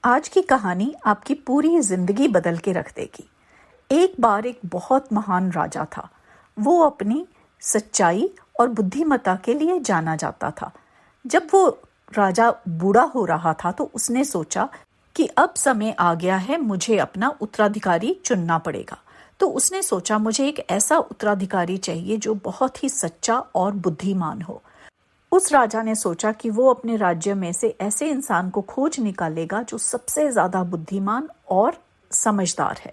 आज की कहानी आपकी पूरी जिंदगी बदल के रख देगी। एक बार एक बहुत महान राजा था। वो अपनी सच्चाई और बुद्धिमत्ता के लिए जाना जाता था। जब वो राजा बूढ़ा हो रहा था तो उसने सोचा कि अब समय आ गया है, मुझे अपना उत्तराधिकारी चुनना पड़ेगा। तो उसने सोचा मुझे एक ऐसा उत्तराधिकारी चाहिए जो बहुत ही सच्चा और बुद्धिमान हो। उस राजा ने सोचा कि वो अपने राज्य में से ऐसे इंसान को खोज निकालेगा जो सबसे ज्यादा बुद्धिमान और समझदार है।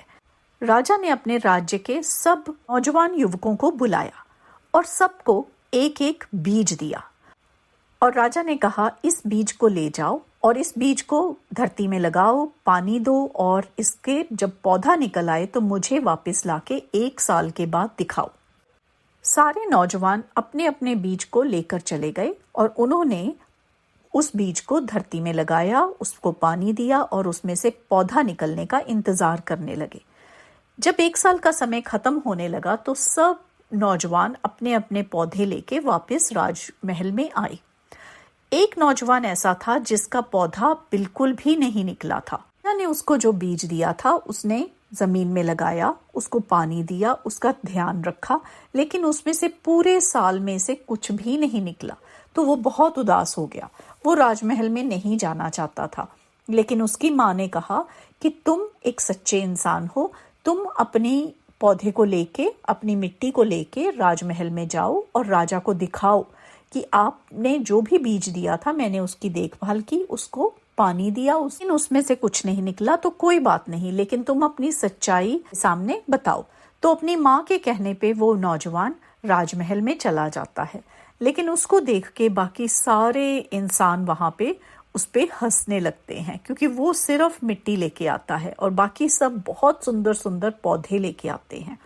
राजा ने अपने राज्य के सब नौजवान युवकों को बुलाया और सबको एक एक बीज दिया और राजा ने कहा, इस बीज को ले जाओ और इस बीज को धरती में लगाओ, पानी दो और इसके जब पौधा निकल आए तो मुझे वापस लाके 1 साल के बाद दिखाओ। सारे नौजवान अपने अपने बीज को लेकर चले गए और उन्होंने उस बीज को धरती में लगाया, उसको पानी दिया और उसमें से पौधा निकलने का इंतजार करने लगे। जब 1 साल का समय खत्म होने लगा तो सब नौजवान अपने अपने पौधे लेके वापस राजमहल में आए। एक नौजवान ऐसा था जिसका पौधा बिल्कुल भी नहीं निकला था। राजा ने उसको जो बीज दिया था उसने जमीन में लगाया, उसको पानी दिया, उसका ध्यान रखा, लेकिन उसमें से पूरे साल में से कुछ भी नहीं निकला। तो वो बहुत उदास हो गया। वो राजमहल में नहीं जाना चाहता था। लेकिन उसकी माँ ने कहा कि तुम एक सच्चे इंसान हो, तुम अपनी पौधे को लेके, अपनी मिट्टी को लेके राजमहल में जाओ और राजा को दिखाओ कि आपने जो भी बीज दिया था मैंने उसकी देखभाल की, उसको पानी दिया, उसमें से कुछ नहीं निकला तो कोई बात नहीं, लेकिन तुम अपनी सच्चाई सामने बताओ। तो अपनी माँ के कहने पे वो नौजवान राजमहल में चला जाता है। लेकिन उसको देख के बाकी सारे इंसान वहां पे उस पे हंसने लगते हैं, क्योंकि वो सिर्फ मिट्टी लेके आता है और बाकी सब बहुत सुंदर सुंदर पौधे लेके आते हैं।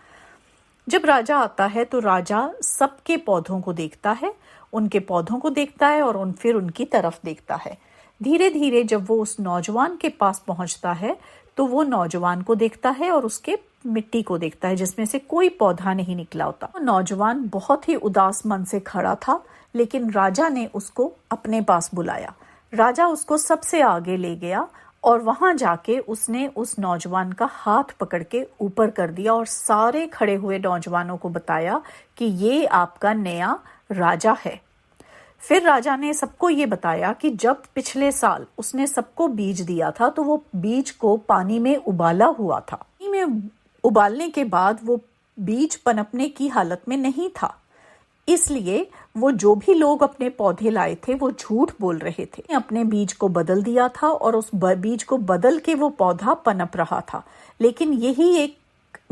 जब राजा आता है तो राजा सबके पौधों को देखता है, उनके पौधों को देखता है और फिर उनकी तरफ देखता है। धीरे धीरे जब वो उस नौजवान के पास पहुंचता है तो वो नौजवान को देखता है और उसके मिट्टी को देखता है जिसमें से कोई पौधा नहीं निकला होता। वो नौजवान बहुत ही उदास मन से खड़ा था, लेकिन राजा ने उसको अपने पास बुलाया। राजा उसको सबसे आगे ले गया और वहां जाके उसने उस नौजवान का हाथ पकड़ के ऊपर कर दिया और सारे खड़े हुए नौजवानों को बताया कि ये आपका नया राजा है। फिर राजा ने सबको ये बताया कि जब पिछले साल उसने सबको बीज दिया था तो वो बीज को पानी में उबाला हुआ था। पानी में उबालने के बाद वो बीज पनपने की हालत में नहीं था, इसलिए वो जो भी लोग अपने पौधे लाए थे वो झूठ बोल रहे थे। अपने बीज को बदल दिया था और उस बीज को बदल के वो पौधा पनप रहा था। लेकिन यही एक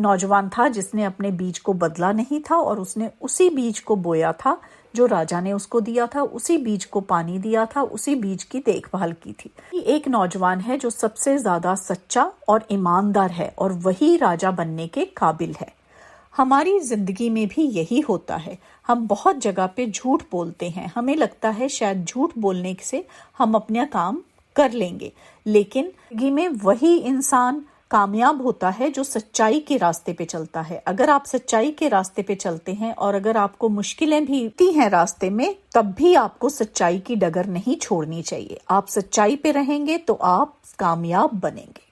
नौजवान था जिसने अपने बीज को बदला नहीं था और उसने उसी बीज को बोया था जो राजा ने उसको दिया था, उसी बीज को पानी दिया था, उसी बीज की देखभाल की थी। एक नौजवान है जो सबसे ज्यादा सच्चा और ईमानदार है और वही राजा बनने के काबिल है। हमारी जिंदगी में भी यही होता है। हम बहुत जगह पे झूठ बोलते हैं, हमें लगता है शायद झूठ बोलने से हम अपना काम कर लेंगे, लेकिन जिंदगी में वही इंसान कामयाब होता है जो सच्चाई के रास्ते पे चलता है। अगर आप सच्चाई के रास्ते पे चलते हैं और अगर आपको मुश्किलें भी आती हैं रास्ते में, तब भी आपको सच्चाई की डगर नहीं छोड़नी चाहिए। आप सच्चाई पे रहेंगे तो आप कामयाब बनेंगे।